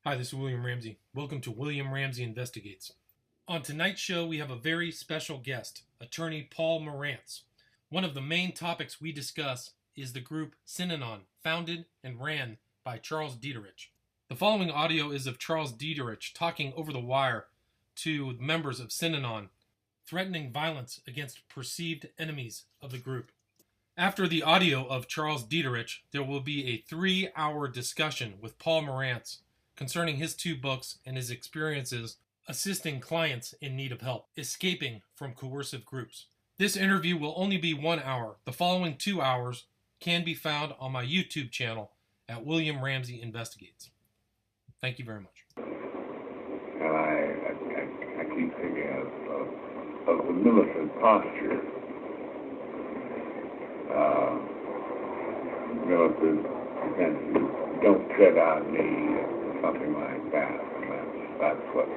Hi, this is William Ramsey. Welcome to William Ramsey Investigates. On tonight's show, we have a very special guest, attorney Paul Morantz. One of the main topics we discuss is the group Synanon, founded and ran by Charles Dieterich. The following audio is of Charles Dieterich talking over the wire to members of Synanon, threatening violence against perceived enemies of the group. After the audio of Charles Dieterich, there will be a 3-hour discussion with Paul Morantz concerning his 2 books and his experiences assisting clients in need of help, escaping from coercive groups. This interview will only be 1 hour. The following 2 hours can be found on my YouTube channel at William Ramsey Investigates. Thank you very much. And I keep thinking of the militant posture. Militant defenses, don't tread on me, something like that. And that's what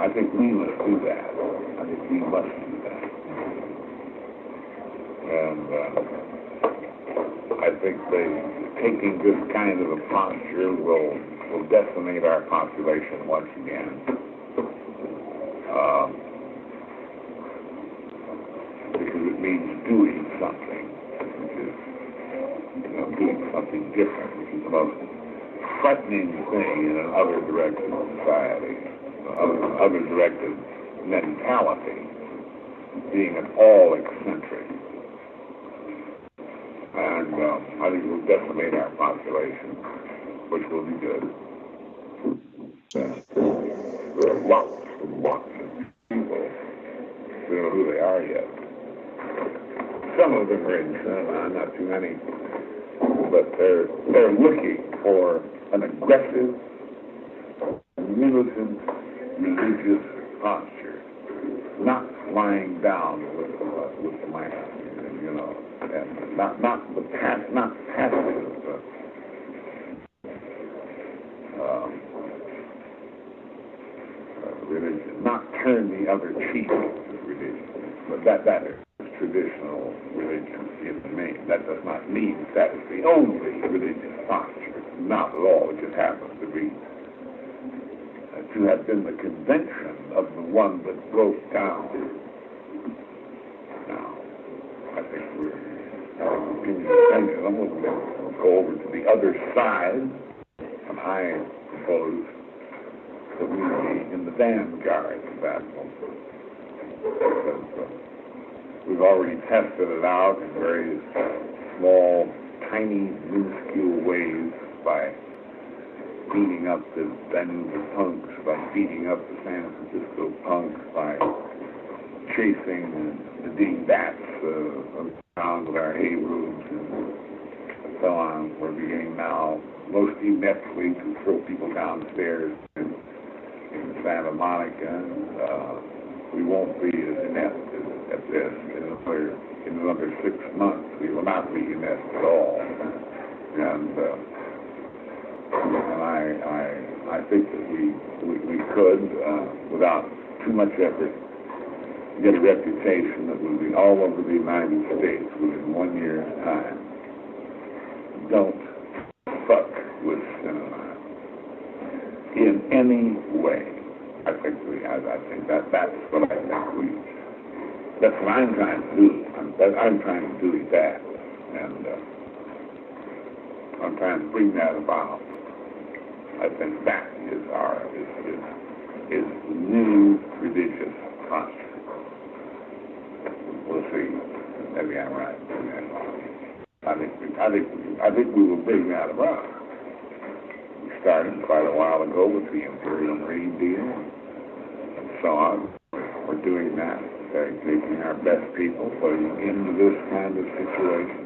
I think we must do that. I think we must do that. And I think taking this kind of a posture will decimate our population once again. Because it means doing something, which is, doing something different, which is the most frightening thing in an other-directed society, other-directed mentality, being an all-eccentric. And I think it will decimate our population, which will be good. There are lots and lots of people. We don't know who they are yet. Some of them are in Synanon, not too many, but they're looking for an aggressive, militant, religious posture, not lying down with the man, and not passive religion, not turn the other cheek religion, but that is traditional religion in the main. That does not mean that is the only religious posture. Not at all. It just happens to be to have been the convention of the one that broke down. Now, I think we're having the pendulum. We'll go over to the other side, and I propose that we be in the vanguard of that movement. We've already tested it out in various small, tiny, minuscule ways by beating up the Vancouver punks, by beating up the San Francisco punks, by chasing the dingbats around with our hay rooms and so on. We're beginning now, most ineptly, to throw people downstairs in Santa Monica. We won't be as inept at this in another 6 months. We will not be inept at all. And I think that we could, without too much effort, get a reputation that will be all over the United States within 1 year's time. Don't fuck with Synanon in any way. I think that's what that's what I'm trying to do. I'm trying to do that, and I'm trying to bring that about. I think that is is the new religious posture. We'll see. Maybe I'm right. I think we will bring that about. We started quite a while ago with the Imperial Green Deal and so on. We're doing that. Taking our best people, putting them into this kind of situation.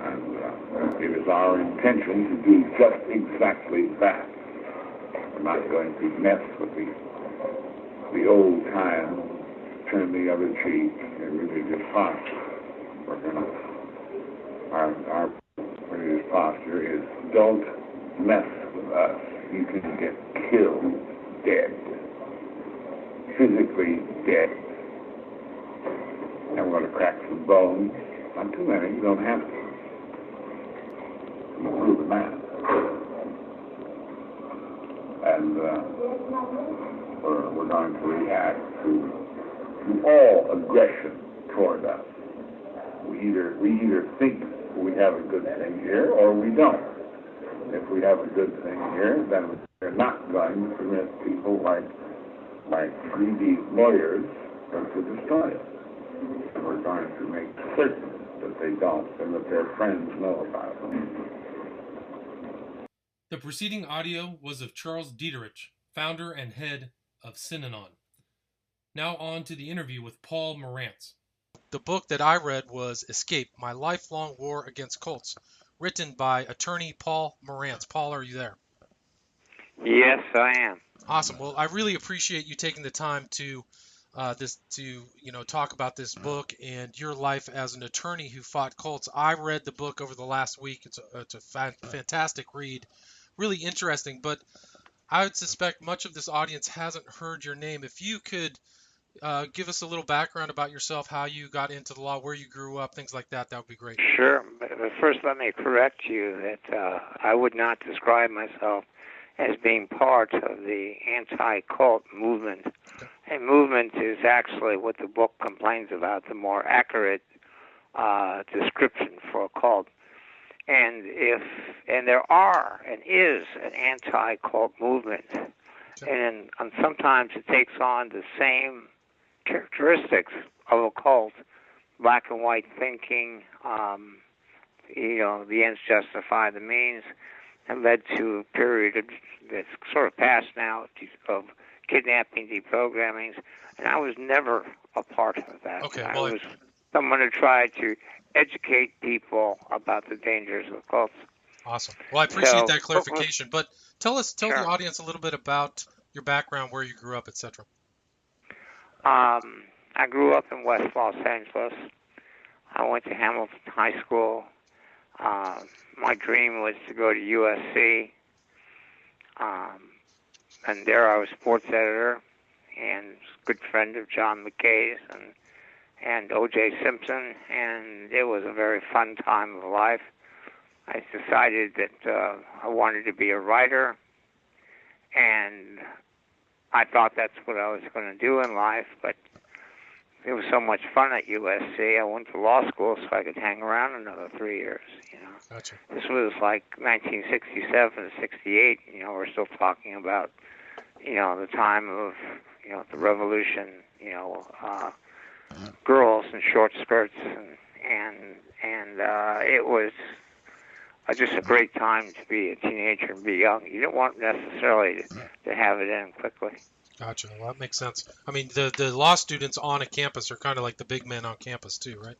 And it is our intention to do just exactly that. We're not going to mess with the old time, turn the other cheek, and religious posture. We're going to, our religious posture is, don't mess with us. You can get killed dead. Physically dead. And we're going to crack some bones. Not too many, you don't have to. man. And we're going to react to all aggression toward us. We either think we have a good thing here or we don't. If we have a good thing here, then we're not going to permit people like greedy lawyers to destroy it. And we're going to make certain that they don't and that their friends know about them. The preceding audio was of Charles Dieterich, founder and head of Synanon. Now on to the interview with Paul Morantz. The book that I read was Escape, My Lifelong War Against Cults, written by attorney Paul Morantz. Paul, are you there? Yes, I am. Awesome. Well, I really appreciate you taking the time to talk about this book and your life as an attorney who fought cults. I read the book over the last week. It's a fantastic read, really interesting. But I would suspect much of this audience hasn't heard your name. If you could give us a little background about yourself, how you got into the law, where you grew up, things like that, that would be great. Sure. But first, let me correct you that I would not describe myself as being part of the anti-cult movement. Okay. A movement is actually what the book complains about, the more accurate description for a cult. And there are and is an anti-cult movement, okay. and sometimes it takes on the same characteristics of a cult, black and white thinking, the ends justify the means, and led to a period that's sort of past now of kidnapping, deprogrammings, and I was never a part of that. Okay, I was someone who tried to educate people about the dangers of cults. Awesome. Well, I appreciate that clarification, but tell the audience a little bit about your background, where you grew up, etc. I grew up in West Los Angeles. I went to Hamilton High School. My dream was to go to USC. And there I was sports editor and good friend of John McKay's and O.J. Simpson, and it was a very fun time of life. I decided that I wanted to be a writer, and I thought that's what I was going to do in life, but it was so much fun at USC. I went to law school so I could hang around another 3 years, Gotcha. This was like 1967 to 68, we're still talking about, the time of, the revolution, girls in short skirts, and it was just a great time to be a teenager and be young. You don't want necessarily to have it in quickly. Gotcha. Well, that makes sense. I mean, the law students on a campus are kind of like the big men on campus too, right?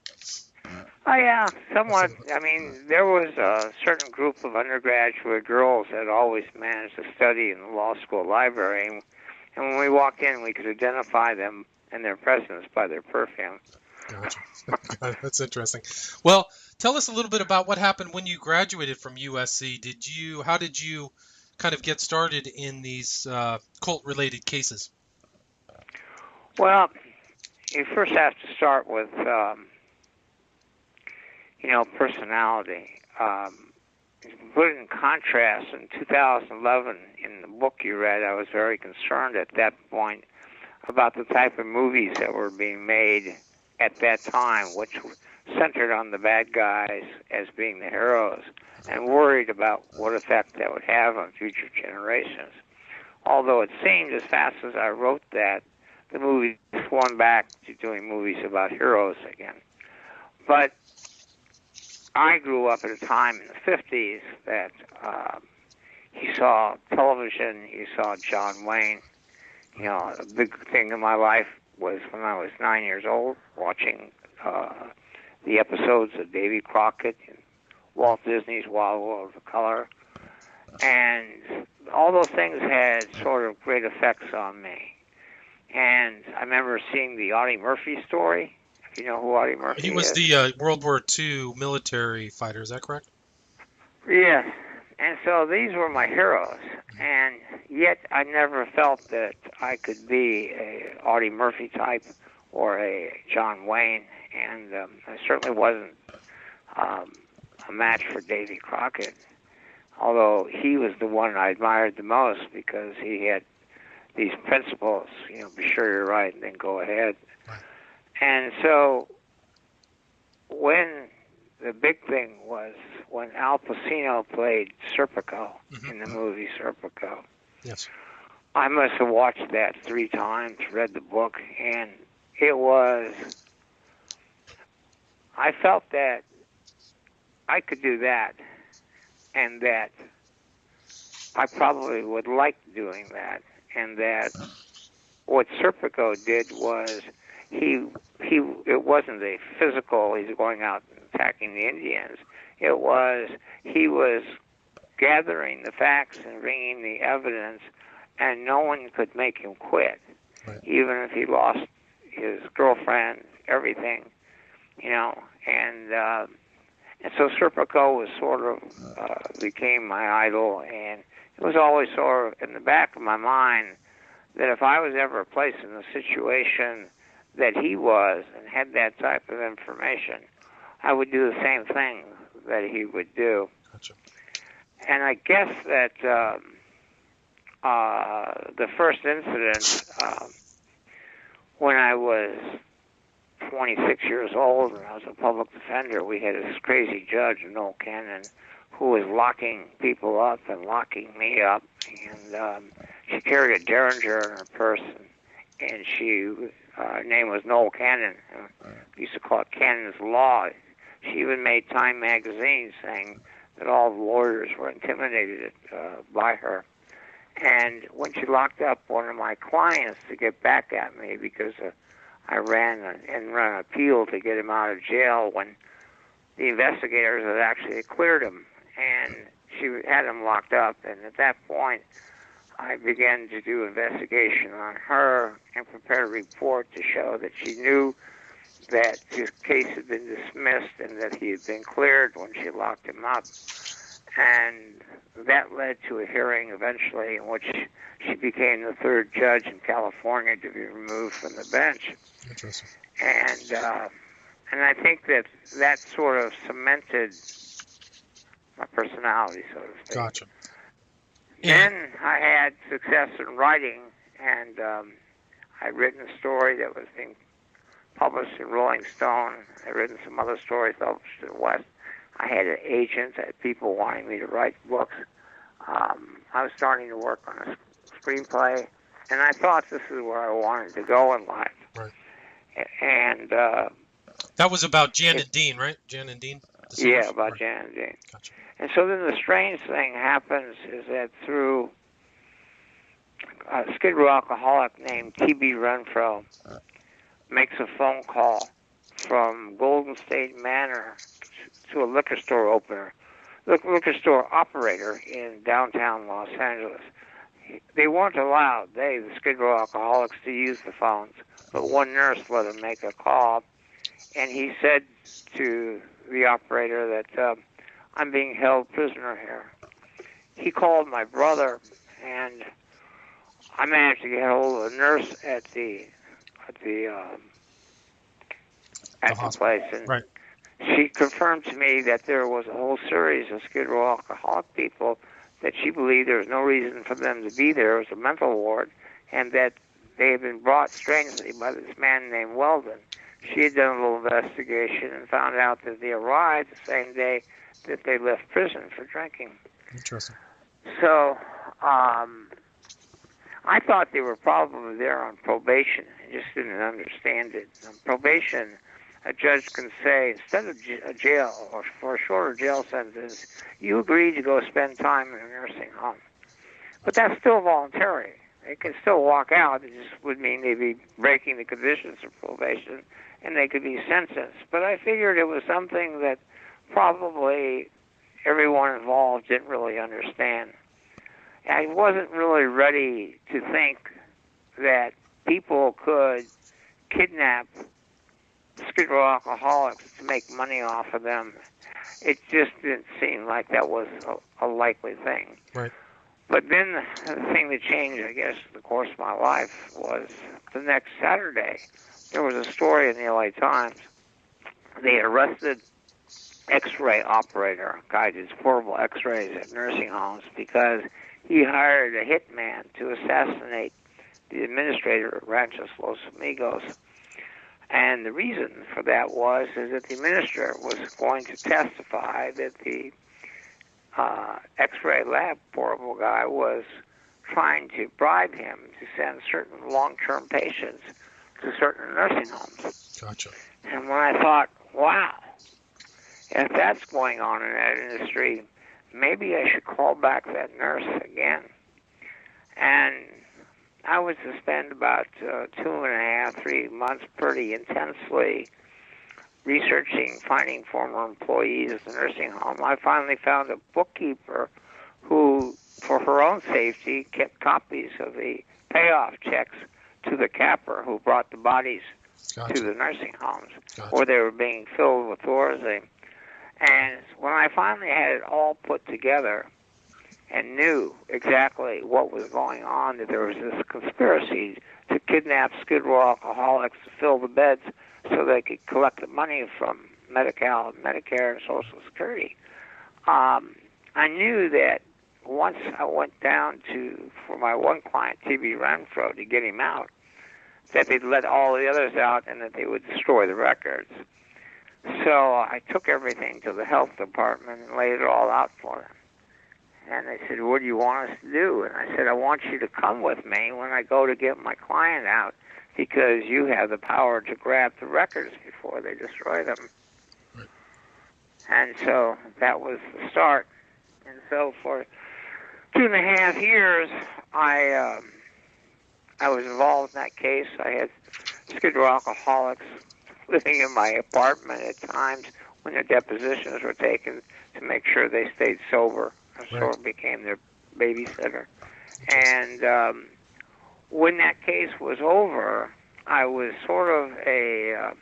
Oh, yeah, somewhat. I mean, there was a certain group of undergraduate girls that always managed to study in the law school library, and when we walked in, we could identify them and their presence by their perfume. Gotcha. That's interesting. Well, tell us a little bit about what happened when you graduated from USC. How did you kind of get started in these cult-related cases? Well, you first have to start with, personality. Put it in contrast, in 2011, in the book you read, I was very concerned at that point about the type of movies that were being made at that time, which centered on the bad guys as being the heroes, and worried about what effect that would have on future generations. Although it seemed, as fast as I wrote that, the movie swung back to doing movies about heroes again. But I grew up at a time in the 50s that you saw television, you saw John Wayne. A big thing in my life was when I was 9 years old, watching the episodes of Davy Crockett and Walt Disney's Wild World of Color. And all those things had sort of great effects on me. And I remember seeing the Audie Murphy story. If you know who Audie Murphy is. He was the World War II military fighter, is that correct? Yes. And so these were my heroes. And yet I never felt that I could be a Audie Murphy type or a John Wayne. And I certainly wasn't a match for Davy Crockett. although he was the one I admired the most because he had these principles, be sure you're right and then go ahead. Right. And so when the big thing was when Al Pacino played Serpico in the movie Serpico. Yes. I must have watched that 3 times, read the book, and it was, I felt that I could do that, and that I probably would like doing that, and that what Serpico did was it wasn't a physical, he's going out and attacking the Indians. It was, he was gathering the facts and bringing the evidence, and no one could make him quit, right. Even if he lost his girlfriend, everything, and so Serpico was sort of became my idol, and it was always sort of in the back of my mind that if I was ever placed in a situation that he was and had that type of information, I would do the same thing that he would do. Gotcha. And I guess that the first incident, when I was 26 years old and I was a public defender, we had this crazy judge, Noel Cannon, who was locking people up and locking me up. And she carried a Derringer in her purse, and her name was Noel Cannon. We used to call it Cannon's Law. She even made Time magazine saying that all the lawyers were intimidated by her. And when she locked up one of my clients to get back at me because I ran an appeal to get him out of jail when the investigators had actually cleared him, and she had him locked up. And at that point, I began to do investigation on her and prepare a report to show that she knew that his case had been dismissed and that he had been cleared when she locked him up. And that led to a hearing eventually in which she became the 3rd judge in California to be removed from the bench. Interesting. And I think that sort of cemented my personality, so to speak. Gotcha. Then I had success in writing, and I'd written a story that was being published in Rolling Stone. I'd written some other stories published in West. I had an agent, I had people wanting me to write books. I was starting to work on a screenplay, and I thought this is where I wanted to go in life. Right. And that was about Jan and Dean, right? Jan and Dean? Yeah, about Jan and Dean. Gotcha. And so then the strange thing happens is that through a Skid Row alcoholic named T.B. Renfro makes a phone call from Golden State Manor to a liquor store operator in downtown Los Angeles. They weren't allowed, the Skid Row alcoholics, to use the phones, but one nurse let him make a call, and he said to the operator that I'm being held prisoner here. He called my brother, and I managed to get hold of a nurse at the place, and right. She confirmed to me that there was a whole series of Skid Row alcoholic people that she believed there was no reason for them to be there. It was a mental ward, and that they had been brought strangely by this man named Weldon. She had done a little investigation and found out that they arrived the same day that they left prison for drinking. Interesting. So I thought they were probably there on probation. I just didn't understand it. On probation, a judge can say, instead of a jail or for a shorter jail sentence, you agree to go spend time in a nursing home. But that's still voluntary. They can still walk out. It just would mean they'd be breaking the conditions of probation, and they could be sentenced. But I figured it was something that probably everyone involved didn't really understand. I wasn't really ready to think that people could kidnap Skid Row alcoholics to make money off of them. It just didn't seem like that was a likely thing. Right. But then the thing that changed, I guess, the course of my life was the next Saturday. There was a story in the LA Times. They arrested X-ray operator, a guy that does portable X-rays at nursing homes, because he hired a hitman to assassinate the administrator of Ranchos Los Amigos. And the reason for that is that the administrator was going to testify that the X-ray lab portable guy was trying to bribe him to send certain long-term patients to certain nursing homes. Gotcha. And when I thought, wow, if that's going on in that industry, maybe I should call back that nurse again. And I was to spend about 2.5, 3 months pretty intensely researching, finding former employees at the nursing home. I finally found a bookkeeper who, for her own safety, kept copies of the payoff checks to the capper who brought the bodies Gotcha. to the nursing homes, Gotcha. where they were being filled with Thorazine. And when I finally had it all put together and knew exactly what was going on, that there was this conspiracy to kidnap Skid Row alcoholics to fill the beds so they could collect the money from Medi-Cal, Medicare, and Social Security, I knew that once I went down for my one client, T.B. Renfro, to get him out, that they'd let all the others out and that they would destroy the records. So I took everything to the health department and laid it all out for them. And they said, what do you want us to do? And I said, I want you to come with me when I go to get my client out, because you have the power to grab the records before they destroy them. Right. And so that was the start. And so for 2.5 years, I was involved in that case. I had Skid Row alcoholics living in my apartment at times when their depositions were taken to make sure they stayed sober. I sort of became their babysitter. And when that case was over, I was sort of a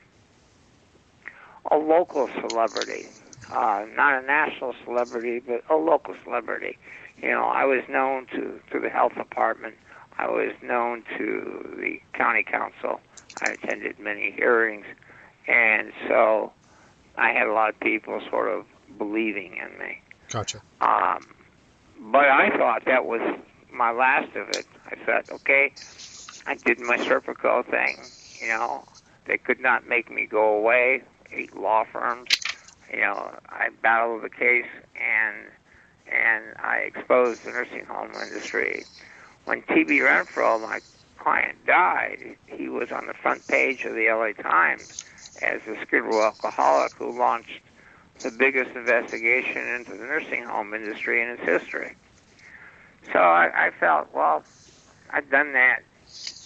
local celebrity, not a national celebrity, but a local celebrity. You know, I was known to the health department. I was known to the county council. I attended many hearings. And so I had a lot of people sort of believing in me. Gotcha. But I thought that was my last of it. I thought, okay, I did my Serpico thing. You know, they could not make me go away. 8 law firms. You know, I battled the case and I exposed the nursing home industry. When T.B. Renfro, my client, died, he was on the front page of the L.A. Times as a Skid Row alcoholic who launched the biggest investigation into the nursing home industry in its history. So I felt, well, I've done that,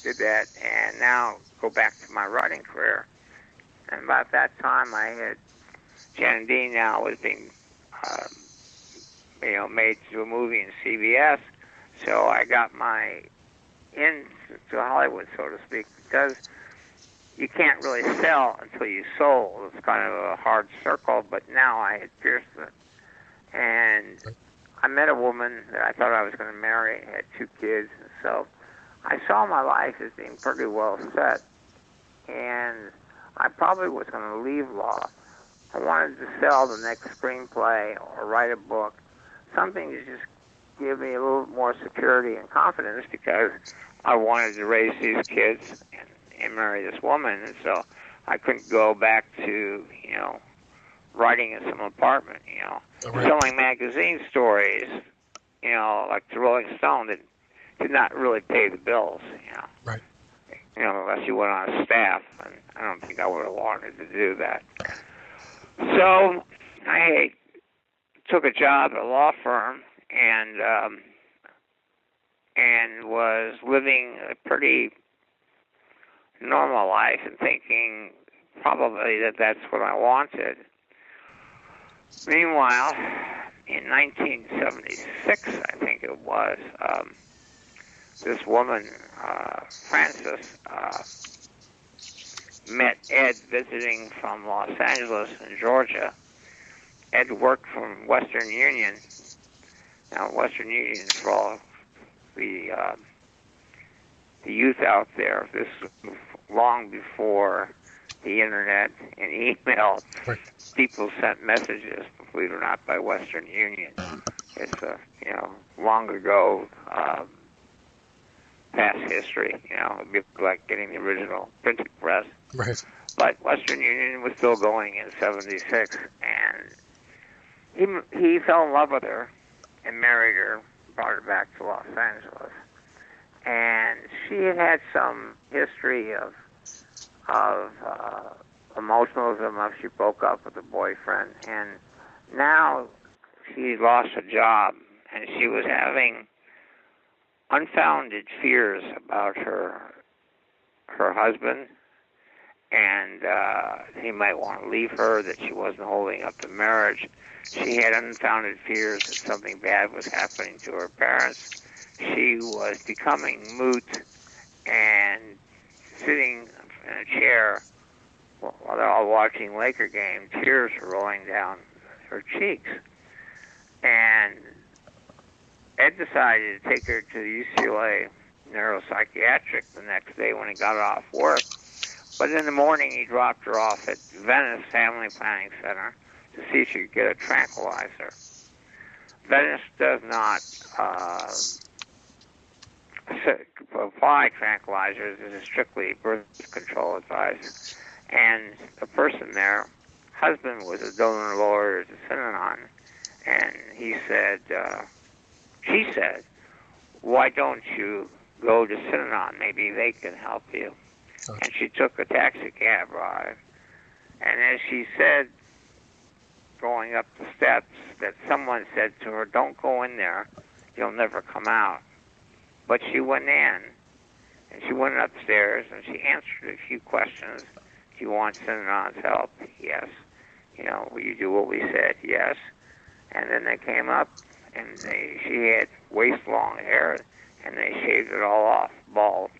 did that, and now go back to my writing career. And about that time, I had Jan Dean now was being, made to a movie in CBS. So I got my into Hollywood, so to speak, because you can't really sell until you sold. It's kind of a hard circle, but now I had pierced it. And I met a woman that I thought I was going to marry, had 2 kids, and so I saw my life as being pretty well set. And I probably was going to leave law. I wanted to sell the next screenplay or write a book, something to just give me a little more security and confidence, because I wanted to raise these kids and marry this woman, and so I couldn't go back to, writing in some apartment, selling magazine stories, like the Rolling Stone, that did not really pay the bills, Right. Unless you went on a staff, and I don't think I would have wanted to do that. So I took a job at a law firm and was living a pretty normal life and thinking probably that that's what I wanted. Meanwhile, in 1976, I think it was, this woman, Frances, met Ed visiting from Los Angeles and Georgia. Ed worked from Western Union. Now, Western Union, for all the youth out there, this was long before the internet and email. Right. People sent messages, believe it or not, by Western Union. It's long ago, past history. It'd be like getting the original printing press. Right. But Western Union was still going in '76, and he fell in love with her and married her, brought her back to Los Angeles. And she had some history of emotionalism after she broke up with a boyfriend, and now she lost a job, and she was having unfounded fears about her husband, and he might want to leave her, that she wasn't holding up the marriage. She had unfounded fears that something bad was happening to her parents. She was becoming moot and sitting in a chair while they're all watching Laker game. Tears were rolling down her cheeks. And Ed decided to take her to the UCLA neuropsychiatric the next day when he got off work. But in the morning, he dropped her off at Venice Family Planning Center to see if she could get a tranquilizer. Venice does not apply tranquilizers. It is strictly birth control advice. And the person there, husband was a donor lawyer to Synanon, and she said, why don't you go to Synanon? Maybe they can help you. Gotcha. And she took a taxi cab ride. And as she said, going up the steps, that someone said to her, don't go in there, you'll never come out. But she went in, and she went upstairs, and she answered a few questions. Do you want Synanon's help? Yes. Will you do what we said? Yes. And then they came up, and she had waist-long hair, and they shaved it all off, bald.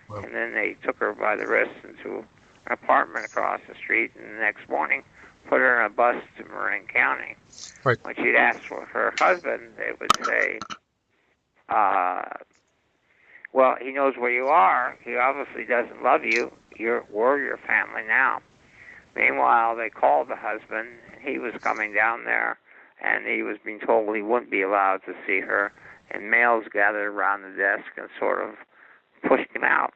Wow. And then they took her by the wrist into an apartment across the street, and the next morning put her in a bus to Marin County. Right. When she'd ask for her husband, they would say, well, he knows where you are. He obviously doesn't love you. We're your family now. Meanwhile, they called the husband, and he was coming down there, and he was being told he wouldn't be allowed to see her, and males gathered around the desk and sort of pushed him out.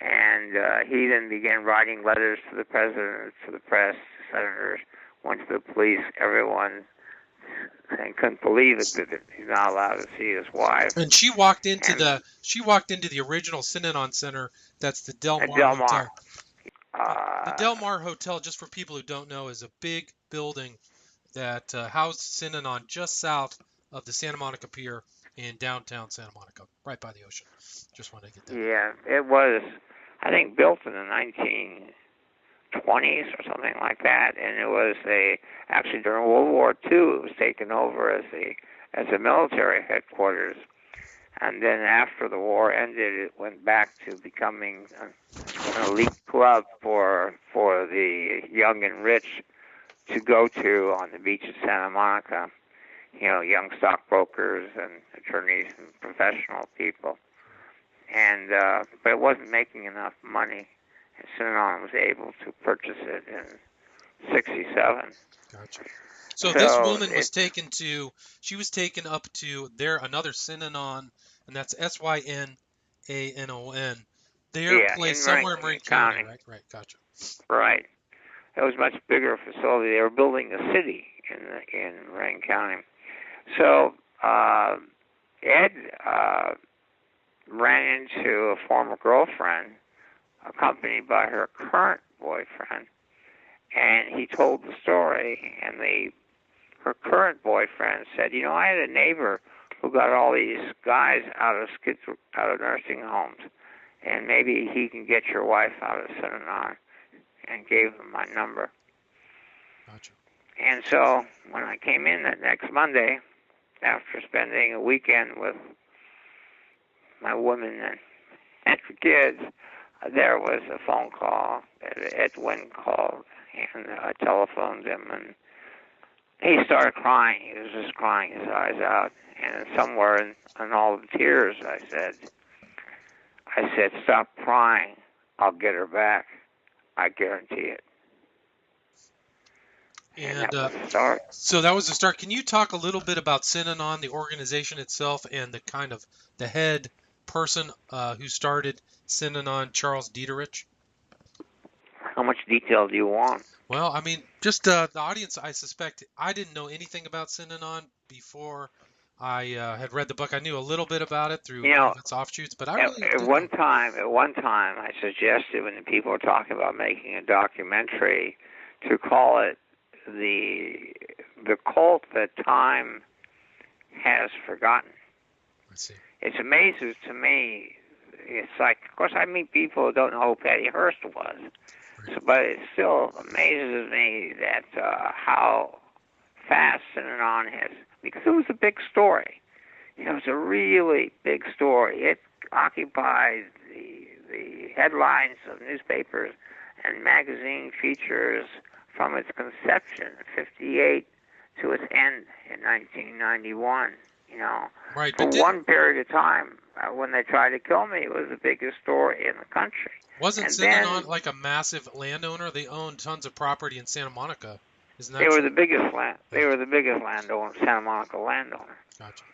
And he then began writing letters to the president, to the press, to senators, went to the police, everyone, and couldn't believe it that he's not allowed to see his wife. And she walked into the original Synanon Center. That's the Del Mar Hotel. The Del Mar Hotel, just for people who don't know, is a big building that housed Synanon just south of the Santa Monica Pier in downtown Santa Monica, right by the ocean. Just wanted to get that. Yeah, it was, I think, built in the 1920s or something like that, and it was actually during World War II, it was taken over as a military headquarters. And then after the war ended, it went back to becoming an elite club for the young and rich to go to on the beach of Santa Monica. Young stockbrokers and attorneys and professional people. And but it wasn't making enough money, and Synanon was able to purchase it in '67. Gotcha. So this woman was taken up to another Synanon, and that's Synanon. Their place somewhere in Marin County. Right, gotcha. Right. It was a much bigger facility. They were building a city in Marin County. So Ed ran into a former girlfriend, accompanied by her current boyfriend, and he told the story. And her current boyfriend said, I had a neighbor who got all these guys out of nursing homes, and maybe he can get your wife out of Synanon, and gave him my number. Gotcha. And so when I came in that next Monday, after spending a weekend with my woman and the kids, there was a phone call that Edwin called, and I telephoned him, and he started crying. He was just crying his eyes out. And somewhere in all the tears, I said, stop crying. I'll get her back. I guarantee it. And that was the start. So that was the start. Can you talk a little bit about Synanon, the organization itself, and the kind of the head person who started Synanon, Charles Dieterich? How much detail do you want? Well, I mean, just the audience, I suspect, I didn't know anything about Synanon before I had read the book. I knew a little bit about it through You one know, of its offshoots, but I at, really at didn't one know. time, I suggested when the people were talking about making a documentary to call it the cult that time has forgotten. I see. It amazes to me. It's like, of course, I meet people who don't know who Patty Hearst was, but it still amazes me that how fast Synanon has, because it was a big story. You know, it was a really big story. It occupied the headlines of newspapers and magazine features from its conception in '58 to its end in 1991. You know, Right, for but one period of time, when they tried to kill me, it was the biggest story in the country. wasn't And Synanon then like a massive landowner? They owned tons of property in Santa Monica. Isn't that they were true? the biggest landowner, Santa Monica landowner. Gotcha.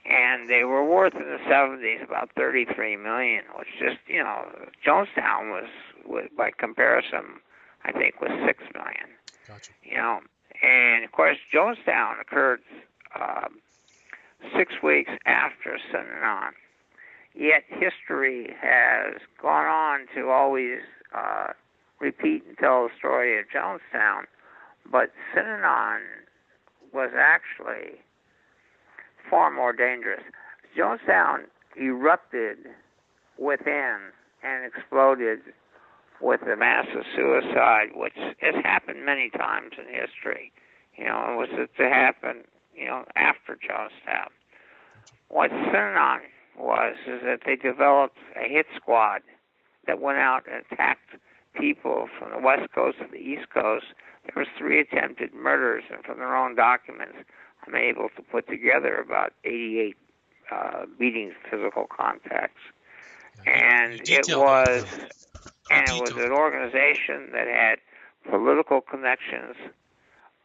And they were worth in the 70s about $33 million, which just, you know, Jonestown was by comparison, I think, was $6 million. Gotcha. You know, and of course, Jonestown occurred 6 weeks after Synanon. Yet history has gone on to always repeat and tell the story of Jonestown, but Synanon was actually far more dangerous. Jonestown erupted within and exploded with a massive suicide, which has happened many times in history. You know, it was to happen, you know, after Jonestown. What Synanon is that they developed a hit squad that went out and attacked people from the West Coast to the East Coast. There was 3 attempted murders, and from their own documents, I'm able to put together about 88 beatings, physical contacts. And it was an organization that had political connections.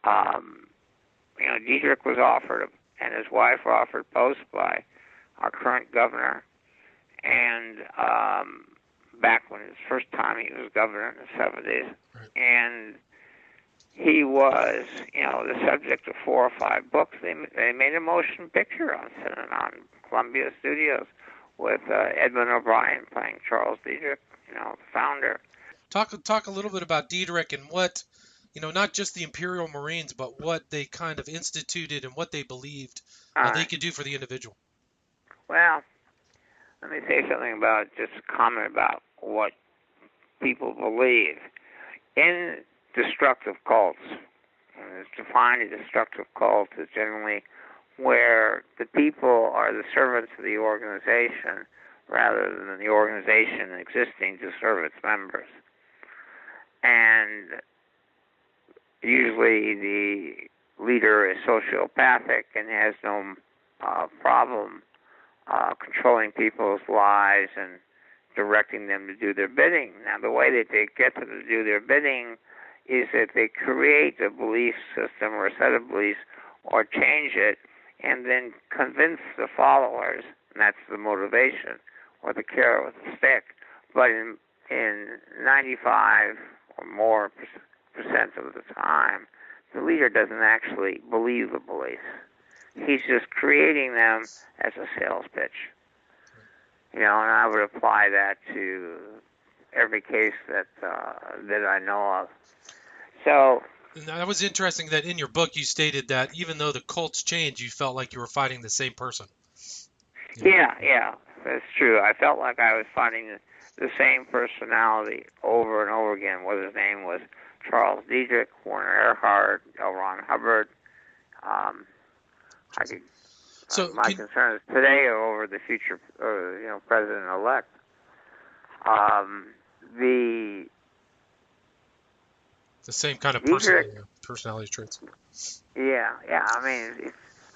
You know, Dietrich was offered, and his wife were offered posts by our current governor. And back when his first time he was governor in the 70s. Right. And he was, you know, the subject of 4 or 5 books. They made a motion picture on Synanon, Columbia Studios, with Edmund O'Brien playing Charles Dietrich, you know, the founder. Talk a little bit about Dietrich and what, you know, not just the Imperial Marines, but what they kind of instituted and what they believed they could do for the individual. Well, let me say something about, just a comment about what people believe. In destructive cults, and it's defined a destructive cult as generally where the people are the servants of the organization rather than the organization existing to serve its members. And usually the leader is sociopathic and has no problem controlling people's lives and directing them to do their bidding. Now, the way that they get them to do their bidding is that they create a belief system or a set of beliefs or change it and then convince the followers, and that's the motivation, or the carrot with the stick. But in 95 or more percent of the time, the leader doesn't actually believe the beliefs. He's just creating them as a sales pitch. You know, and I would apply that to every case that I know of. So, and that was interesting that in your book you stated that even though the cults changed, you felt like you were fighting the same person. Yeah, that's true. I felt like I was fighting the same personality over and over again, whether his name was Charles Dietrich, Werner Erhard, L. Ron Hubbard. My concerns today are over the future, president-elect. The same kind of personality traits. Yeah. I mean,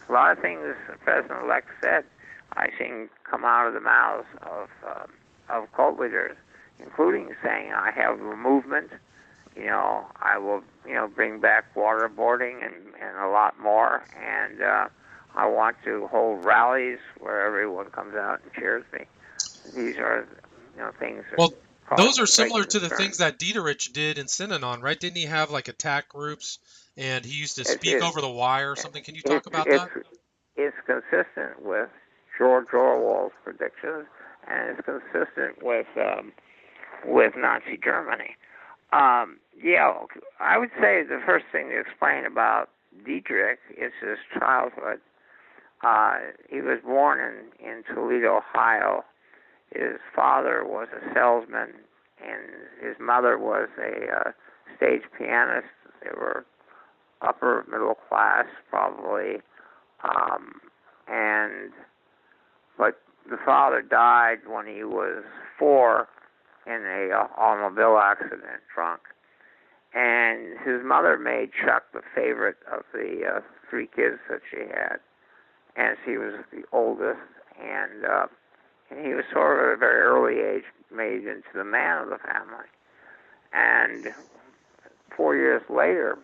a lot of things the president-elect said I've seen come out of the mouths of cult leaders. including saying, I have a movement, I will, bring back waterboarding and a lot more, and I want to hold rallies where everyone comes out and cheers me. These are, things that Well, those are cause great similar to the concern. things that Dieterich did in Synanon, right? Didn't he have like attack groups and he used to It's, speak it's, over the wire or something? Can you talk it's, about it's, that? it's consistent with George Orwell's predictions, and it's consistent with Nazi Germany. I would say the first thing to explain about Dietrich is his childhood. He was born in Toledo, Ohio. His father was a salesman, and his mother was a stage pianist. They were upper middle class, probably, but the father died when he was 4 in a automobile accident, drunk. And his mother made Chuck the favorite of the 3 kids that she had, and she was the oldest, and he was sort of at a very early age made into the man of the family. And 4 years later,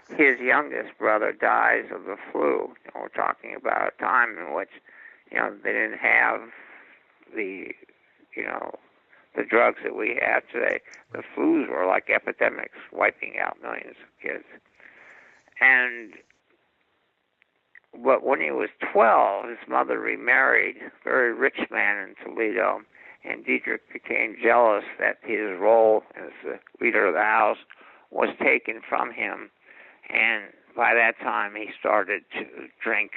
his youngest brother dies of the flu. We're talking about a time in which, they didn't have the drugs that we have today. The flus were like epidemics, wiping out millions of kids. But when he was 12, his mother remarried a very rich man in Toledo, and Dietrich became jealous that his role as the leader of the house was taken from him. And by that time, he started to drink,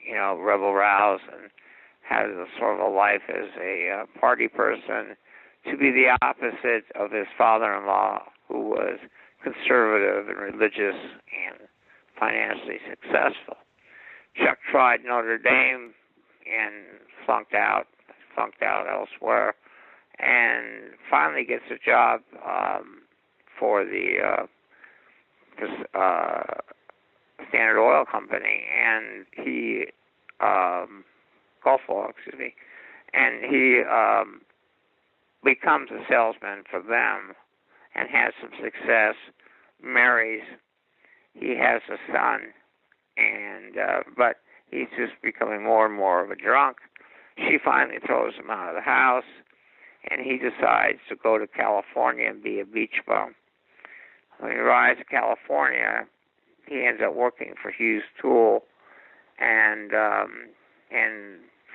rebel rouse, and had a sort of a life as a party person, to be the opposite of his father-in-law, who was conservative and religious and financially successful. Chuck tried Notre Dame and flunked out elsewhere, and finally gets a job for the Standard Oil Company, and he Gulf Oil, excuse me, and he becomes a salesman for them and has some success. Marries. He has a son, and but he's just becoming more and more of a drunk. She finally throws him out of the house, and he decides to go to California and be a beach bum. When he arrives in California, he ends up working for Hughes Tool, and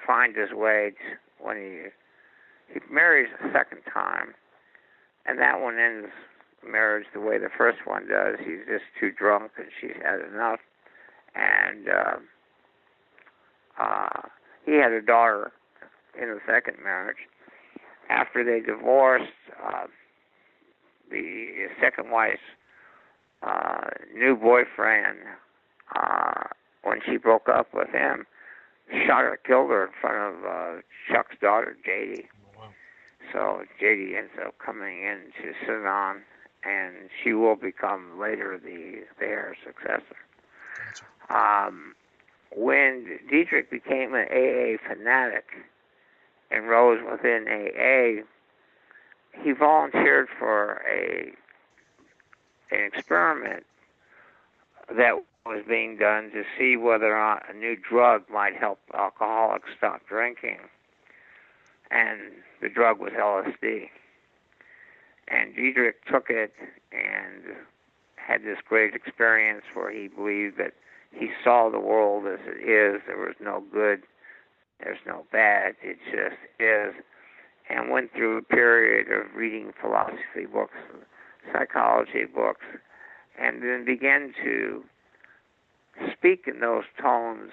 finds his way to, when he marries a second time, and that one ends marriage the way the first one does. He's just too drunk, and she's had enough, and he had a daughter in the second marriage. After they divorced, the second wife's new boyfriend, when she broke up with him, shot her, killed her in front of Chuck's daughter, J.D. Wow. So J.D. ends up coming into Synanon, and she will become later the heir successor. Gotcha. When Dietrich became an AA fanatic and rose within AA, he volunteered for an experiment that was being done to see whether or not a new drug might help alcoholics stop drinking. And the drug was LSD. And Dietrich took it and had this great experience where he believed that he saw the world as it is. There was no good, there's no bad, it just is. And went through a period of reading philosophy books, psychology books, and then began to speak in those tones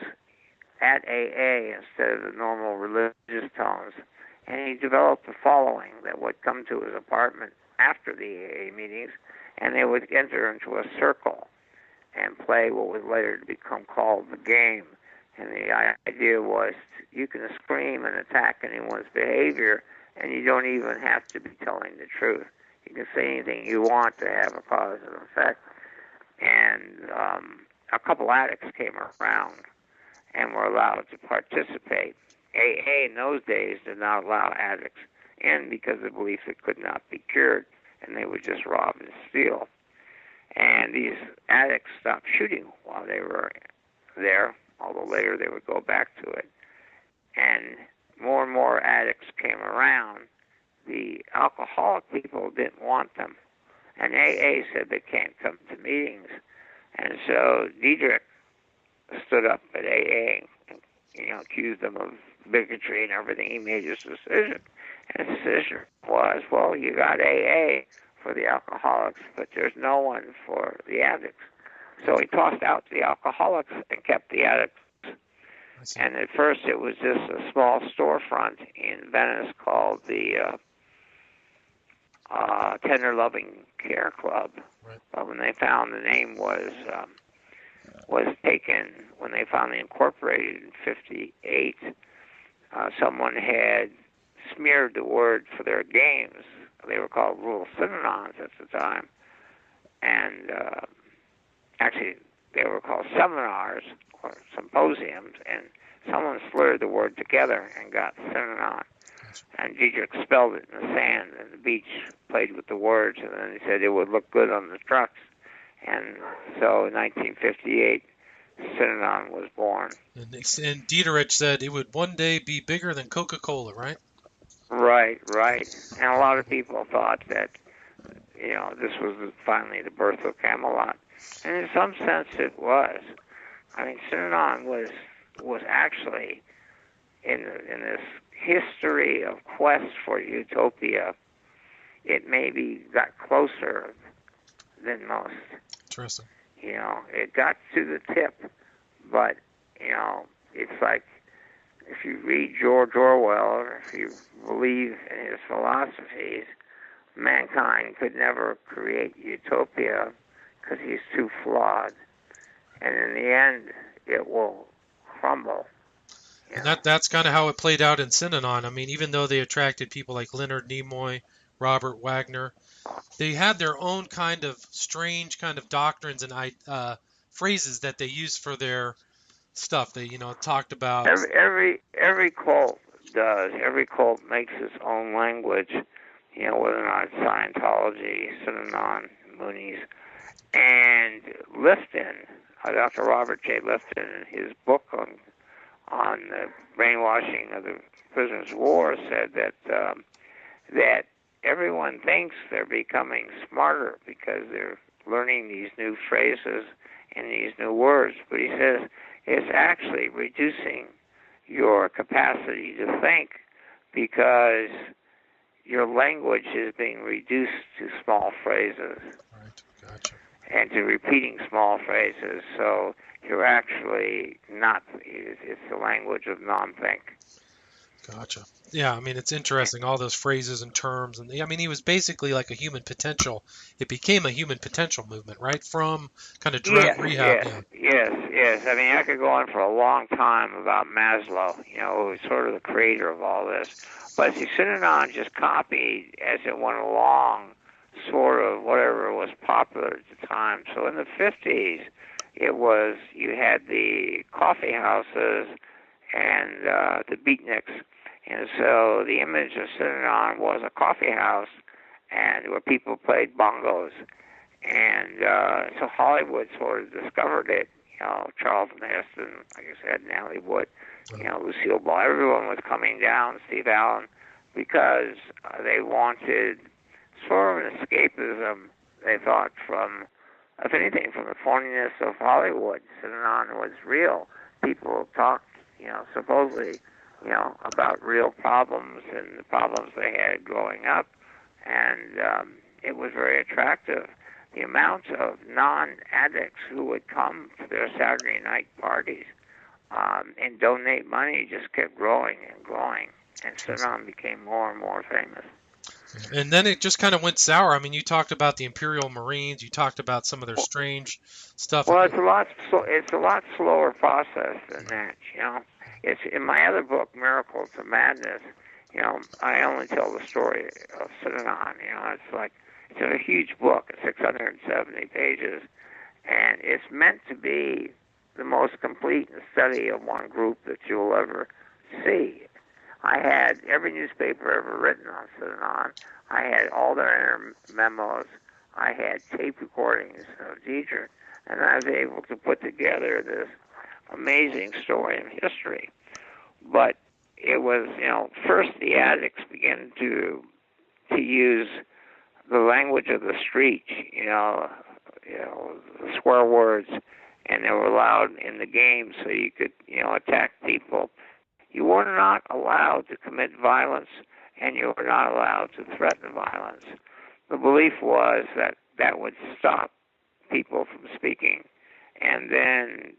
at AA instead of the normal religious tones. And he developed a following that would come to his apartment after the AA meetings, and they would enter into a circle and play what was later to become called the game. And the idea was you can scream and attack anyone's behavior, and you don't even have to be telling the truth. You can say anything you want to have a cause and effect. And a couple addicts came around and were allowed to participate. AA in those days did not allow addicts in because of the belief it could not be cured, and they would just rob and steal. And these addicts stopped shooting while they were there, although later they would go back to it. And more addicts came around. The alcoholic people didn't want them. And AA said they can't come to meetings. And so Diederich stood up at AA and, accused them of bigotry and everything. He made his decision. And his decision was, well, you got AA for the alcoholics, but there's no one for the addicts. So he tossed out the alcoholics and kept the addicts. And at first it was just a small storefront in Venice called the Tender Loving Care Club. Right. But when they found the name was taken, when they finally incorporated in '58, someone had smeared the word for their games. They were called Rural Synonyms at the time. And actually, they were called seminars or symposiums, and someone slurred the word together and got synonym. And Diederich spelled it in the sand, and the beach played with the words, and then he said it would look good on the trucks. And so in 1958, Synonym was born. And Diederich said it would one day be bigger than Coca-Cola, right? Right. And a lot of people thought that, this was finally the birth of Camelot. And in some sense it was. I mean, Synonym was actually in this history of quest for utopia, it maybe got closer than most. Interesting. It got to the tip, but, it's like if you read George Orwell or if you believe in his philosophies, mankind could never create utopia because he's too flawed. And in the end, it will crumble. And that's kind of how it played out in Synanon. I mean, even though they attracted people like Leonard Nimoy, Robert Wagner, they had their own kind of strange kind of doctrines and phrases that they used for their stuff. They, talked about every cult does. Every cult makes its own language. Whether or not it's Scientology, Synanon, Moonies, and Lifton, Dr. Robert J. Lifton, in his book on the brainwashing of the prisoners of war, said that everyone thinks they're becoming smarter because they're learning these new phrases and these new words. But he says it's actually reducing your capacity to think because your language is being reduced to small phrases. Right, gotcha. And to repeating small phrases. So you're actually not, it's the language of non-think. Gotcha. Yeah, I mean, it's interesting, all those phrases and terms. And I mean, he was basically like a human potential. It became a human potential movement, right? From kind of drug rehab. Yes. I mean, I could go on for a long time about Maslow, who was sort of the creator of all this. But see, Synanon just copied, as it went along, sort of whatever was popular at the time. So in the 50s, you had the coffee houses and the beatniks. And so the image of Synanon was a coffee house and where people played bongos. And so Hollywood sort of discovered it. Charlton Heston, like I said, Natalie Wood, Lucille Ball. Everyone was coming down, Steve Allen, because they wanted sort of an escapism, they thought, from, if anything, from the phoniness of Hollywood. Synanon was real. People talked, supposedly, about real problems and the problems they had growing up, and it was very attractive. The amount of non-addicts who would come to their Saturday night parties and donate money just kept growing and growing, and Synanon became more and more famous. And then it just kind of went sour. I mean, you talked about the Imperial Marines. You talked about some of their strange stuff. Well, it's a lot slower process than that. It's in my other book, Miracles of Madness. I only tell the story of Synanon. It's a huge book, 670 pages, and it's meant to be the most complete study of one group that you'll ever see. I had every newspaper ever written on Synanon. I had all their memos. I had tape recordings of Diedrich, and I was able to put together this amazing story in history. But it was, first the addicts began to use the language of the street, the swear words, and they were allowed in the game so you could, attack people. You were not allowed to commit violence, and you were not allowed to threaten violence. The belief was that that would stop people from speaking. And then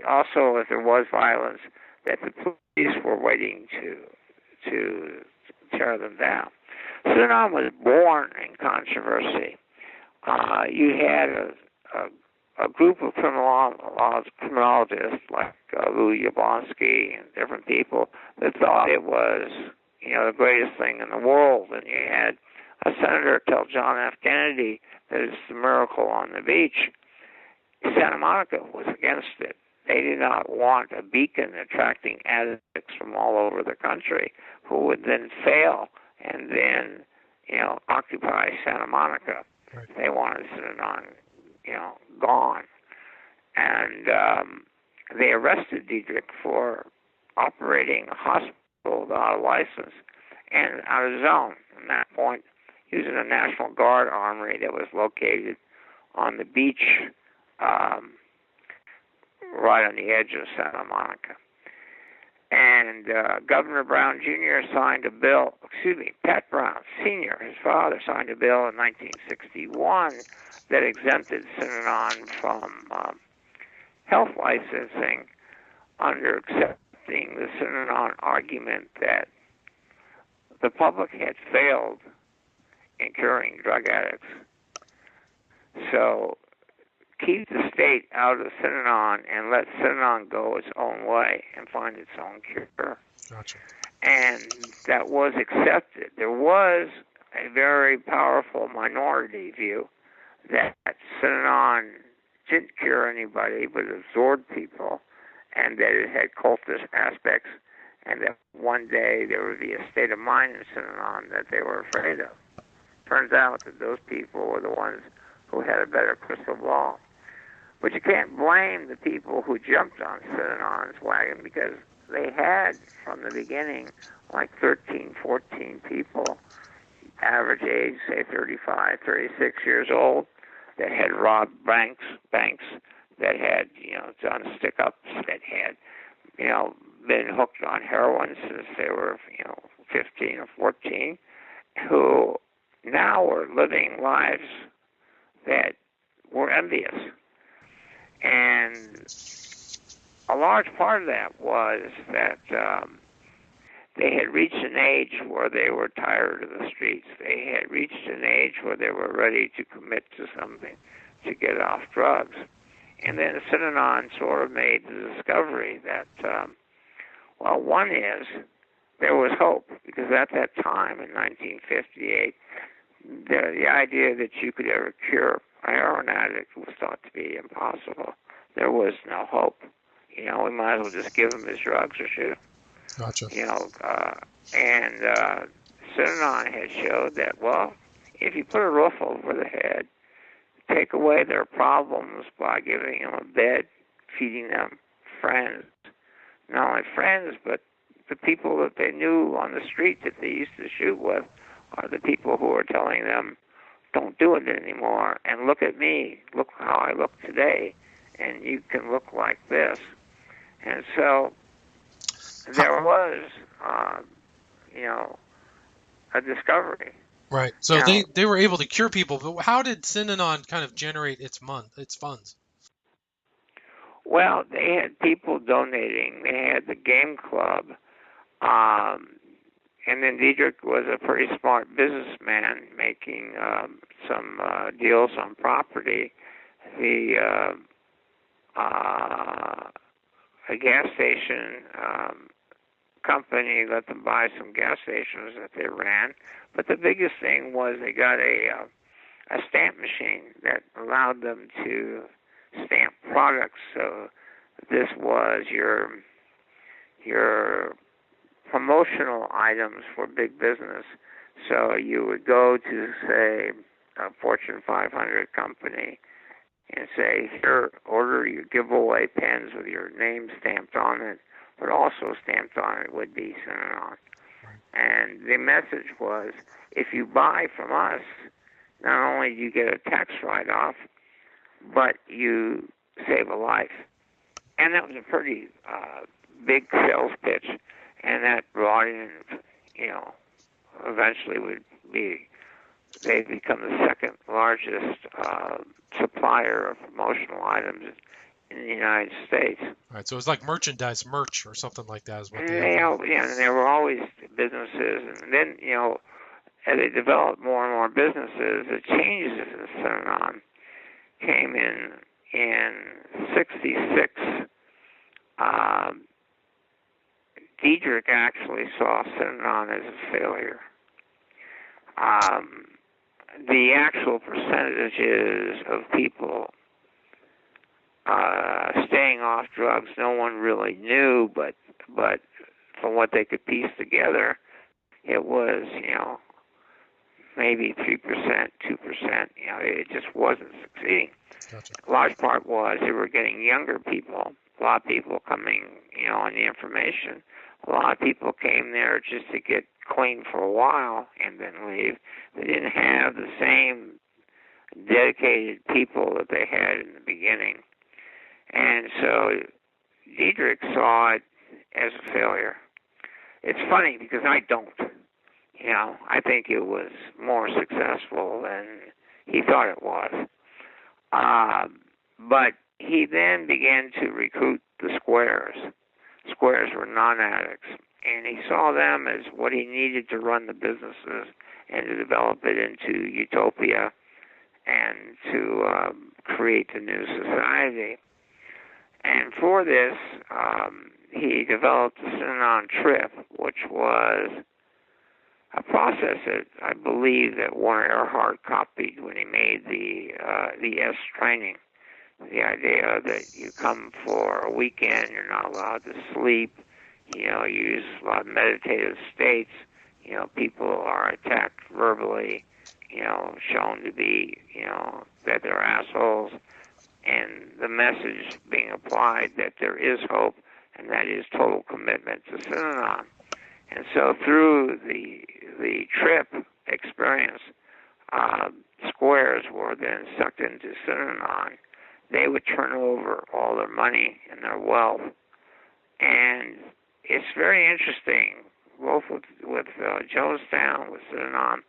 also, if there was violence, that the police were waiting to tear them down. Synanon was born in controversy. You had a group of criminologists like Louis Yablonsky and different people that thought it was, the greatest thing in the world. And you had a senator tell John F. Kennedy that it's the miracle on the beach. Santa Monica was against it. They did not want a beacon attracting addicts from all over the country who would then fail and then, occupy Santa Monica. Right. They wanted Synanon, gone. And they arrested Diedrich for operating a hospital without a license and out of zone. At that point, using a National Guard armory that was located on the beach right on the edge of Santa Monica. And Governor Brown Jr. signed a bill, Pat Brown Sr., his father, signed a bill in 1961 that exempted Synanon from health licensing under accepting the Synanon argument that the public had failed in curing drug addicts. So keep the state out of Synanon and let Synanon go its own way and find its own cure. Gotcha. And that was accepted. There was a very powerful minority view that Synanon didn't cure anybody but absorbed people, and that it had cultist aspects, and that one day there would be a state of mind in Synanon that they were afraid of. Turns out that those people were the ones who had a better crystal ball. But you can't blame the people who jumped on Synanon's wagon, because they had, from the beginning, like 13, 14 people, average age, say 35, 36 years old, that had robbed banks, that had, done stick-ups, that had, been hooked on heroin since they were, 15 or 14, who now were living lives that were envious. And a large part of that was that they had reached an age where they were tired of the streets. They had reached an age where they were ready to commit to something, to get off drugs. And then Synanon sort of made the discovery that, one is there was hope, because at that time in 1958, the idea that you could ever cure a heroin addict was thought to be impossible. There was no hope. We might as well just give him his drugs or shoot him. Gotcha. And Synanon had showed that, if you put a roof over their head, take away their problems by giving them a bed, feeding them friends, not only friends, but the people that they knew on the street that they used to shoot with are the people who are telling them, don't do it anymore, and look at me, look how I look today, and you can look like this. And so there was, a discovery. Right. So they were able to cure people, but how did Synanon kind of generate its funds? Well, they had people donating. They had the game club. And then Diedrich was a pretty smart businessman, making some deals on property. A gas station company let them buy some gas stations that they ran. But the biggest thing was they got a stamp machine that allowed them to stamp products. So this was your promotional items for big business. So you would go to, say, a Fortune 500 company and say, here, order your giveaway pens with your name stamped on it, but also stamped on it would be Synanon. And the message was, if you buy from us, not only do you get a tax write-off, but you save a life. And that was a pretty big sales pitch, and that brought in, eventually they've become the second largest supplier of promotional items in the United States. All right, so it was like merch or something like that is what And they there were always businesses, and then, as they developed more and more businesses, the changes in Synanon came in 1966. Diedrich actually saw Synanon as a failure. The actual percentages of people staying off drugs, no one really knew, but from what they could piece together, it was, maybe 3%, 2%. It just wasn't succeeding. Gotcha. A large part was they were getting younger people. A lot of people coming, on the information. A lot of people came there just to get clean for a while and then leave. They didn't have the same dedicated people that they had in the beginning. And so Diedrich saw it as a failure. It's funny because I don't. I think it was more successful than he thought it was. But he then began to recruit the squares. Squares were non-addicts, and he saw them as what he needed to run the businesses and to develop it into utopia and to create the new society. And for this, he developed the Synanon Trip, which was a process that I believe that Warren Earhart copied when he made the S training. The idea that you come for a weekend, you're not allowed to sleep, you use a lot of meditative states, people are attacked verbally, shown to be, that they're assholes, and the message being applied that there is hope, and that is total commitment to Synanon. And so through the trip experience, squares were then sucked into Synanon. They would turn over all their money and their wealth. And it's very interesting, both with Jonestown, with Synanon,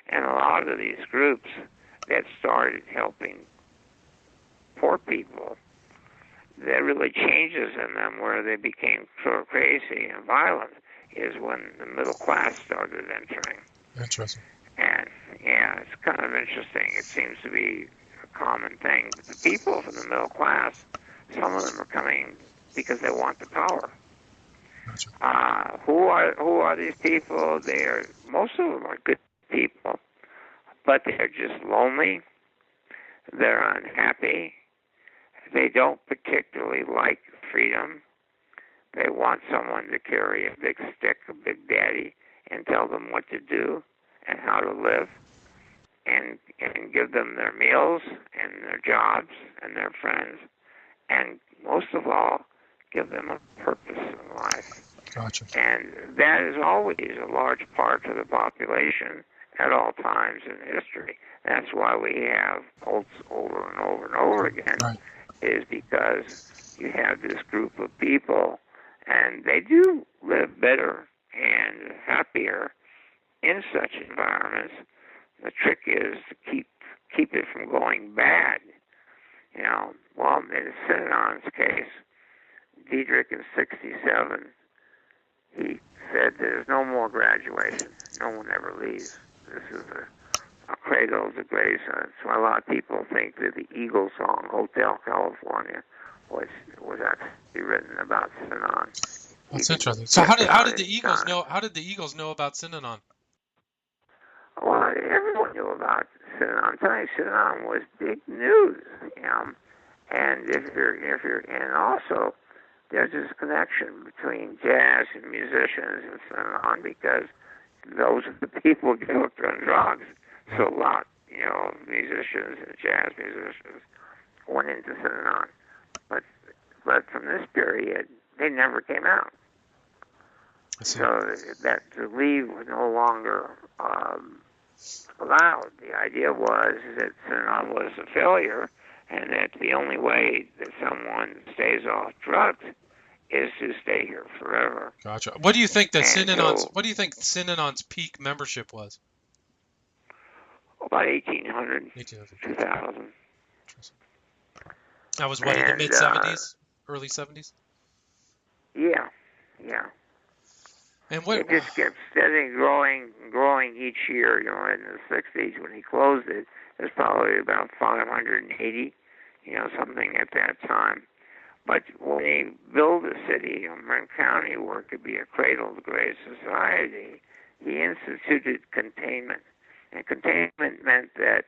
and a lot of these groups that started helping poor people, that really changes in them where they became sort of crazy and violent is when the middle class started entering. Interesting. And, it's kind of interesting. It seems to be a common thing. But the people from the middle class, some of them are coming because they want the power. Gotcha. Who are these people? Most of them are good people, but they're just lonely. They're unhappy. They don't particularly like freedom. They want someone to carry a big stick, a big daddy, and tell them what to do and how to live, and give them their meals and their jobs and their friends, and most of all, give them a purpose in life. Gotcha. And that is always a large part of the population at all times in history. That's why we have cults over and over and over again, Right. is because you have this group of people, and they do live better and happier in such environments. The trick is to keep it from going bad. Well, in Synanon's case, Diedrich in 1967, he said there's no more graduation. No one ever leaves. This is a cradle to grave. So a lot of people think that the Eagles song, Hotel California, was actually written about Synanon. That's interesting. So how did the Eagles know? How did the Eagles know about Synanon? Well, everyone knew about Synanon. I'm telling you, Synanon was big news. And and also there's this connection between jazz and musicians and so on, because those are the people get hooked on drugs. So a lot, musicians and jazz musicians went into Synanon. But from this period, they never came out. So that to leave was no longer allowed. The idea was that Synanon was a failure, and that the only way that someone stays off drugs is to stay here forever. Gotcha. What do you think that Synanon's? What do you think Synanon's peak membership was? About 1800, 1800. 2000. That was what, in the mid 70s, early 70s? Yeah. And what? It just kept steadily growing each year. In the 60s when he closed it, there's probably about 580, something at that time. But when he built a city in Marin County where it could be a cradle of the great society, he instituted containment. And containment meant that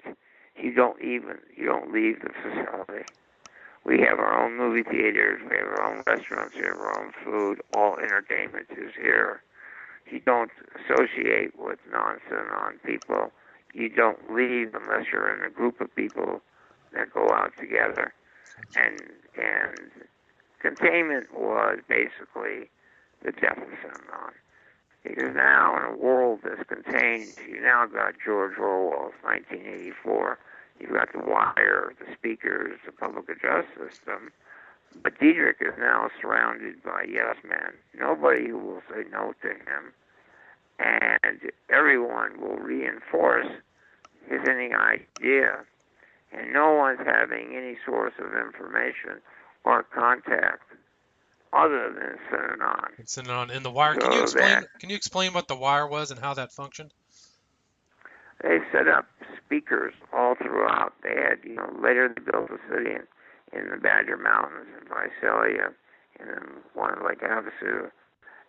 you don't leave the facility. We have our own movie theaters, we have our own restaurants, we have our own food, all entertainment is here. You don't associate with non-Synanon people. You don't leave unless you're in a group of people that go out together. And containment was basically the death of Synanon. Because now in a world that's contained, you now got George Orwell's 1984. You've got the wire, the speakers, the public address system. But Diederik is now surrounded by yes men. Nobody who will say no to him. And everyone will reinforce his any idea. And no one's having any source of information or contact other than Synanon. Synanon in the wire. So Can you explain what the wire was and how that functioned? They set up speakers all throughout. They had, later they built a city in the Badger Mountains in Visalia, and then one like Havasu.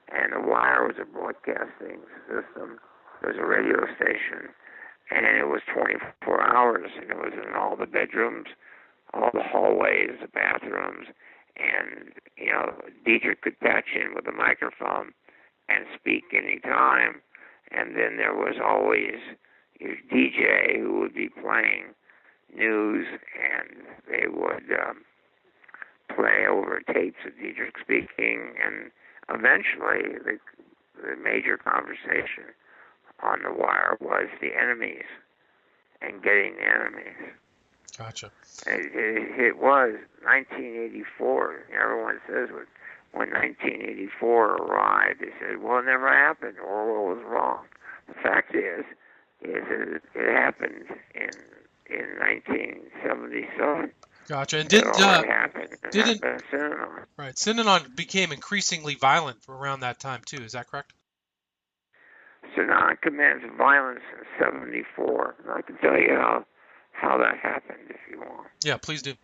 And the wire was a broadcasting system. There was a radio station, and it was 24 hours, and it was in all the bedrooms, all the hallways, the bathrooms, and, Diederik could patch in with a microphone and speak any time. And then there was always your DJ who would be playing news, and they would play over tapes of Diederik speaking, and eventually the major conversation on the wire was the enemies and getting the enemies. Gotcha. It was 1984. Everyone says when 1984 arrived, they said, well, it never happened. Orwell was wrong. The fact is it happened in 1977. Gotcha. And Synanon became increasingly violent around that time too. Is that correct? Synanon commenced violence in 1974. And I can tell you how that happened if you want. Yeah, please do.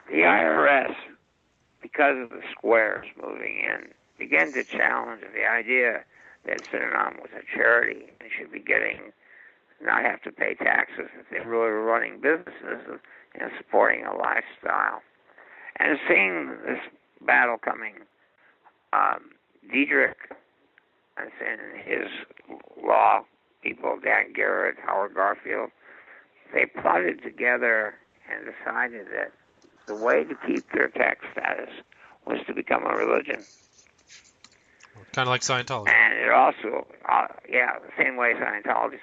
The IRS, because of the squares moving in, began to challenge the idea that Synanon was a charity and should be not have to pay taxes if they really were running businesses and supporting a lifestyle. And seeing this battle coming, Diederik and his law people, Dan Garrett, Howard Garfield, they plotted together and decided that the way to keep their tax status was to become a religion. Kind of like Scientology. And it also, the same way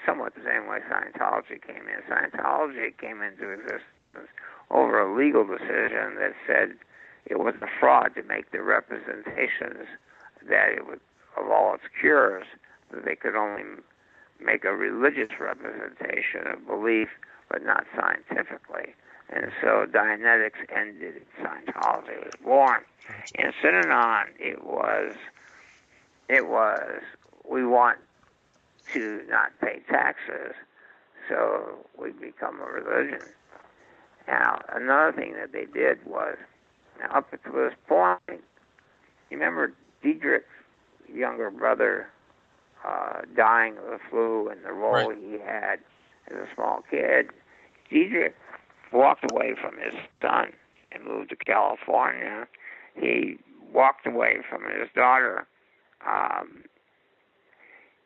somewhat the same way Scientology came in. Scientology came into existence over a legal decision that said it was a fraud to make the representations that it would, of all its cures, that they could only make a religious representation of belief, but not scientifically. And so Dianetics ended, Scientology was born. In Synanon, it was, we want to not pay taxes, so we become a religion. Now, another thing that they did was, now up to this point, you remember Diederik's younger brother dying of the flu and the role he had as a small kid. Diederik walked away from his son and moved to California, he walked away from his daughter.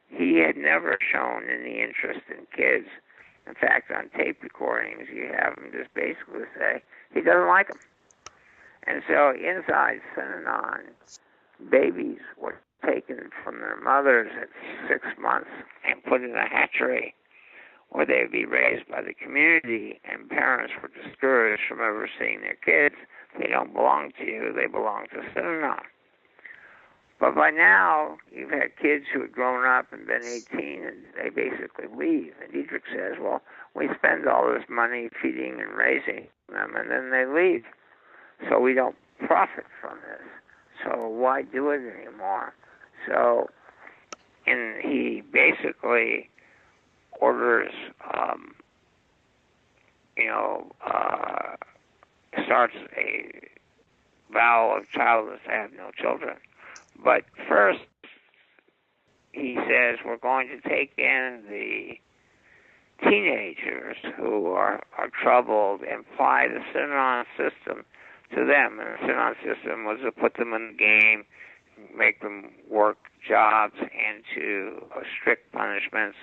He had never shown any interest in kids. In fact, on tape recordings, you have him just basically say he doesn't like them. And so inside Synanon, babies were taken from their mothers at 6 months and put in a hatchery where they would be raised by the community, and parents were discouraged from ever seeing their kids. They don't belong to you, they belong to Synanon. But by now, you've had kids who had grown up and been 18, and they basically leave. And Dietrich says, well, we spend all this money feeding and raising them, and then they leave. So we don't profit from this. So why do it anymore? So, and he basically orders, starts a vow of childless to have no children. But first, he says, we're going to take in the teenagers who are troubled and apply the Synanon system to them. And the Synanon system was to put them in the game, make them work jobs, and to strict punishments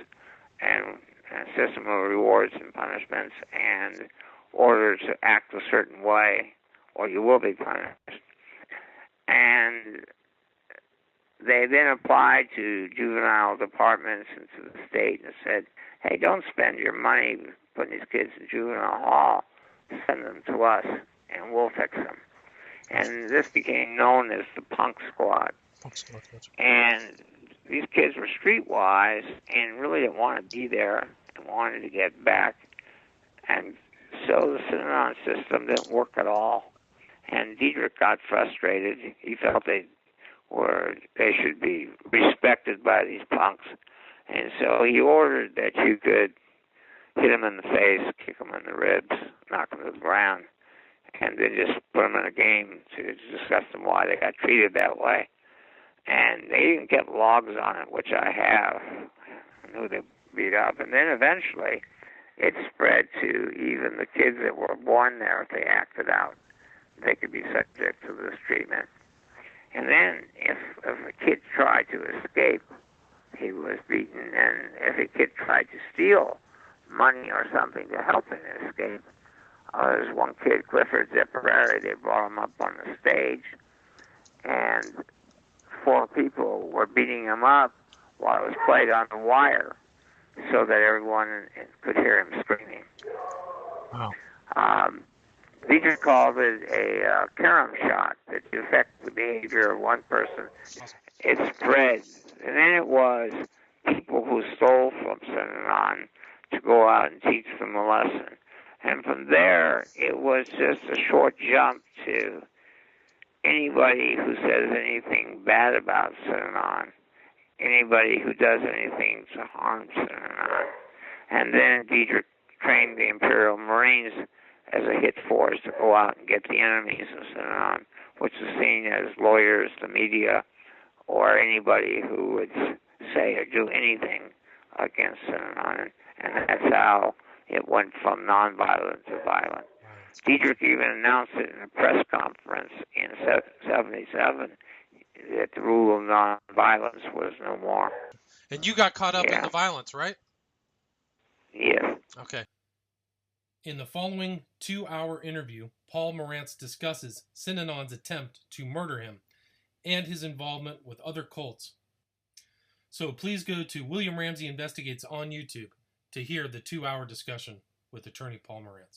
and a system of rewards and punishments and orders to act a certain way or you will be punished. And they then applied to juvenile departments and to the state and said, hey, don't spend your money putting these kids in juvenile hall. Send them to us, and we'll fix them. And this became known as the Punk Squad. And these kids were streetwise and really didn't want to be there and wanted to get back. And so the Synanon system didn't work at all. And Dietrich got frustrated. He felt they should be respected by these punks. And so he ordered that you could hit them in the face, kick them in the ribs, knock them to the ground, and then just put them in a game to discuss them why they got treated that way. And they even kept logs on it, which I have. I knew they beat up. And then eventually it spread to even the kids that were born there. If they acted out, they could be subject to this treatment. And then if a kid tried to escape, he was beaten. And if a kid tried to steal money or something to help him escape, there's one kid, Clifford Zipperary, they brought him up on the stage, and 4 people were beating him up while it was played on the wire so that everyone could hear him screaming. Wow. Dietrich called it a carom shot that affects the behavior of one person. It spread. And then it was people who stole from Synanon to go out and teach them a lesson. And from there, it was just a short jump to anybody who says anything bad about Synanon, anybody who does anything to harm Synanon. And then Dietrich trained the Imperial Marines as a hit force to go out and get the enemies of Synanon, which is seen as lawyers, the media, or anybody who would say or do anything against Synanon. And that's how it went from nonviolent to violent. Dietrich even announced it in a press conference in 1977 that the rule of nonviolence was no more. And you got caught up in the violence, right? Yes. Okay. In the following 2-hour interview, Paul Morantz discusses Synanon's attempt to murder him and his involvement with other cults. So please go to William Ramsey Investigates on YouTube to hear the 2-hour discussion with attorney Paul Morantz.